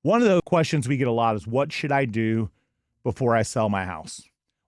One of the questions we get a lot is, what should I do before I sell my house?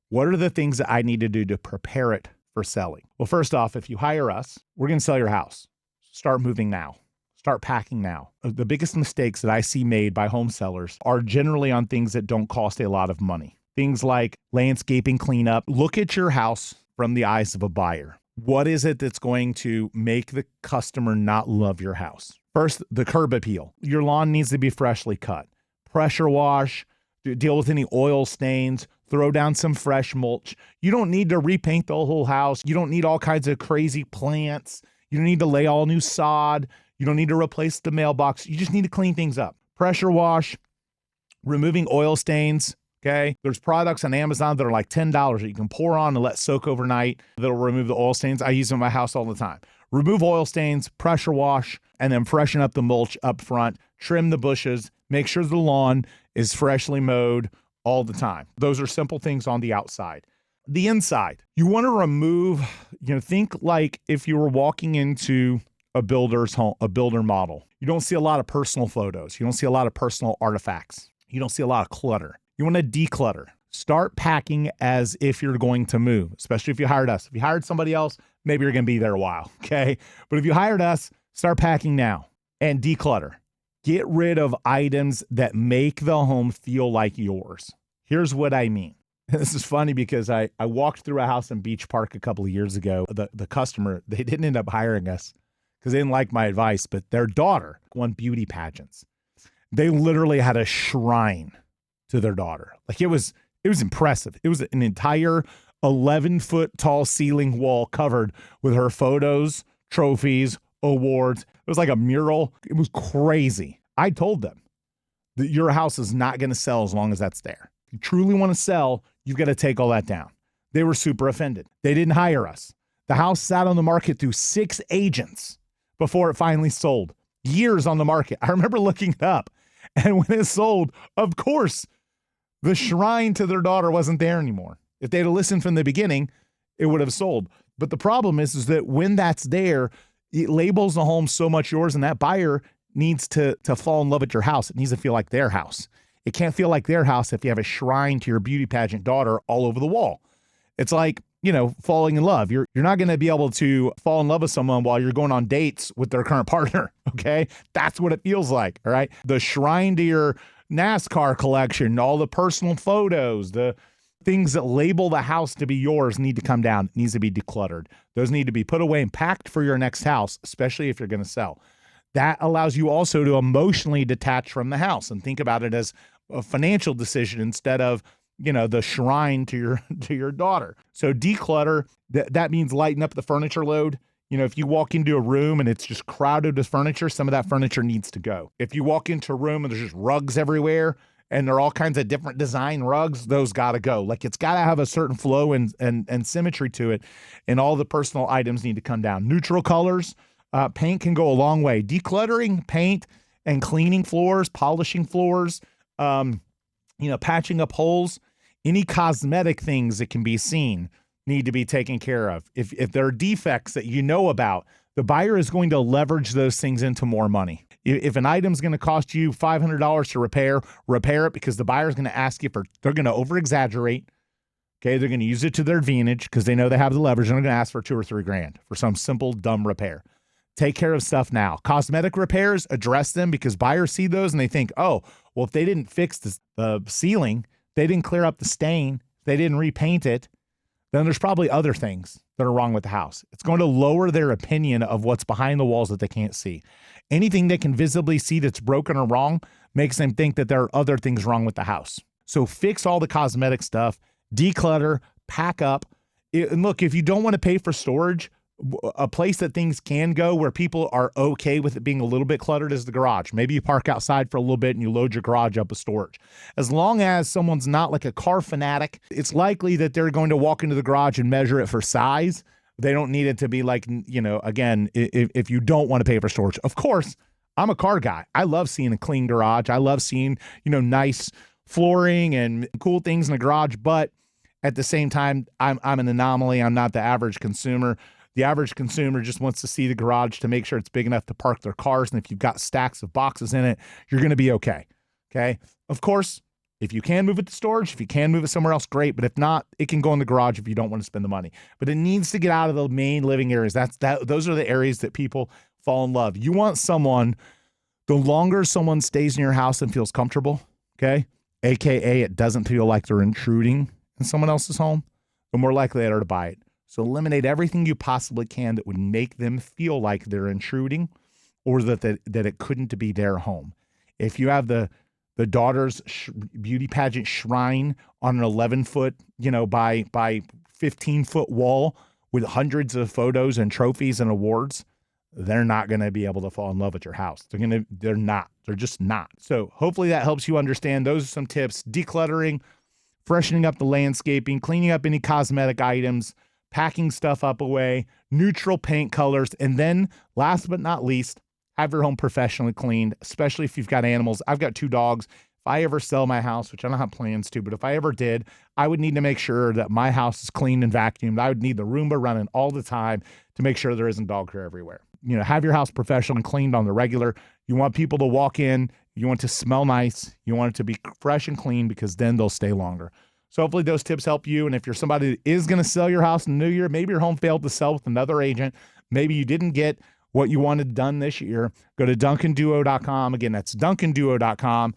What are the things that I need to do to prepare it for selling? Well, first off, if you hire us, we're going to sell your house. Start moving now. Start packing now. The biggest mistakes that I see made by home sellers are generally on things that don't cost a lot of money. Things like landscaping cleanup. Look at your house from the eyes of a buyer. What is it that's going to make the customer not love your house? First, the curb appeal. Your lawn needs to be freshly cut. Pressure wash, deal with any oil stains, throw down some fresh mulch. You don't need to repaint the whole house. You don't need all kinds of crazy plants. You don't need to lay all new sod. You don't need to replace the mailbox. You just need to clean things up. Pressure wash, removing oil stains. Okay. There's products on Amazon that are like $10 that you can pour on and let soak overnight. That'll remove the oil stains. I use them in my house all the time. Remove oil stains, pressure wash, and then freshen up the mulch up front. Trim the bushes. Make sure the lawn is freshly mowed all the time. Those are simple things on the outside. The inside, you want to remove, think like if you were walking into a builder's home, a builder model. You don't see a lot of personal photos. You don't see a lot of personal artifacts. You don't see a lot of clutter. You want to declutter. Start packing as if you're going to move, especially if you hired us. If you hired somebody else, maybe you're going to be there a while, okay? But if you hired us, start packing now and declutter. Get rid of items that make the home feel like yours. Here's what I mean. This is funny because I walked through a house in Beach Park a couple of years ago. The customer, they didn't end up hiring us because they didn't like my advice, but their daughter won beauty pageants. They literally had a shrine to their daughter. Like it was impressive. It was an entire 11-foot tall ceiling wall covered with her photos, trophies, awards. It was like a mural. It was crazy. I told them that your house is not going to sell as long as that's there. If you truly want to sell, you've got to take all that down. They were super offended. They didn't hire us. The house sat on the market through 6 agents before it finally sold. Years on the market. I remember looking it up. And when it sold, of course, the shrine to their daughter wasn't there anymore. If they'd have listened from the beginning, it would have sold. But the problem is that when that's there, it labels the home so much yours, and that buyer needs to fall in love with your house. It needs to feel like their house. It can't feel like their house if you have a shrine to your beauty pageant daughter all over the wall. It's like, falling in love. You're not going to be able to fall in love with someone while you're going on dates with their current partner, okay? That's what it feels like, all right? The shrine to your NASCAR collection, all the personal photos, the things that label the house to be yours need to come down. It needs to be decluttered. Those need to be put away and packed for your next house, especially if you're going to sell. That allows you also to emotionally detach from the house and think about it as a financial decision instead of, the shrine to your daughter. So declutter, that means lighten up the furniture load. If you walk into a room and it's just crowded with furniture, some of that furniture needs to go. If you walk into a room and there's just rugs everywhere and there are all kinds of different design rugs, those got to go. Like it's got to have a certain flow and symmetry to it. And all the personal items need to come down. Neutral colors, paint can go a long way. Decluttering, paint, and cleaning floors, polishing floors, patching up holes, any cosmetic things that can be seen need to be taken care of. If there are defects that you know about, the buyer is going to leverage those things into more money. If an item's going to cost you $500 to repair it because the buyer's going to ask you they're going to over-exaggerate. Okay, they're going to use it to their advantage because they know they have the leverage, and they're going to ask for $2,000 or $3,000 for some simple, dumb repair. Take care of stuff now. Cosmetic repairs, address them because buyers see those and they think, oh, well, if they didn't fix the ceiling, they didn't clear up the stain, they didn't repaint it, then there's probably other things that are wrong with the house. It's going to lower their opinion of what's behind the walls that they can't see. Anything they can visibly see that's broken or wrong makes them think that there are other things wrong with the house. So fix all the cosmetic stuff, declutter, pack up. And look, if you don't want to pay for storage, a place that things can go where people are okay with it being a little bit cluttered is the garage. Maybe you park outside for a little bit and you load your garage up with storage. As long as someone's not like a car fanatic, it's likely that they're going to walk into the garage and measure it for size. They don't need it to be like, again, if you don't want to pay for storage. Of course, I'm a car guy. I love seeing a clean garage. I love seeing, nice flooring and cool things in the garage. But at the same time, I'm an anomaly. I'm not the average consumer. The average consumer just wants to see the garage to make sure it's big enough to park their cars. And if you've got stacks of boxes in it, you're going to be okay. Okay. Of course, if you can move it to storage, if you can move it somewhere else, great. But if not, it can go in the garage if you don't want to spend the money. But it needs to get out of the main living areas. Those are the areas that people fall in love. You want someone, the longer someone stays in your house and feels comfortable, okay, AKA it doesn't feel like they're intruding in someone else's home, the more likely they are to buy it. So eliminate everything you possibly can that would make them feel like they're intruding or that it couldn't be their home. If you have the daughter's beauty pageant shrine on an 11-foot, by 15-foot wall with hundreds of photos and trophies and awards, they're not going to be able to fall in love with your house. They're just not. So hopefully that helps you understand. Those are some tips: decluttering, freshening up the landscaping, cleaning up any cosmetic items, packing stuff up away, neutral paint colors, and then last but not least, have your home professionally cleaned, especially if you've got animals. I've got 2 dogs. If I ever sell my house, which I don't have plans to, but if I ever did, I would need to make sure that my house is cleaned and vacuumed. I would need the Roomba running all the time to make sure there isn't dog hair everywhere. Have your house professionally cleaned on the regular. You want people to walk in. You want it to smell nice. You want it to be fresh and clean because then they'll stay longer. So hopefully those tips help you. And if you're somebody that is going to sell your house in the new year, maybe your home failed to sell with another agent, maybe you didn't get what you wanted done this year, go to DuncanDuo.com. Again, that's DuncanDuo.com.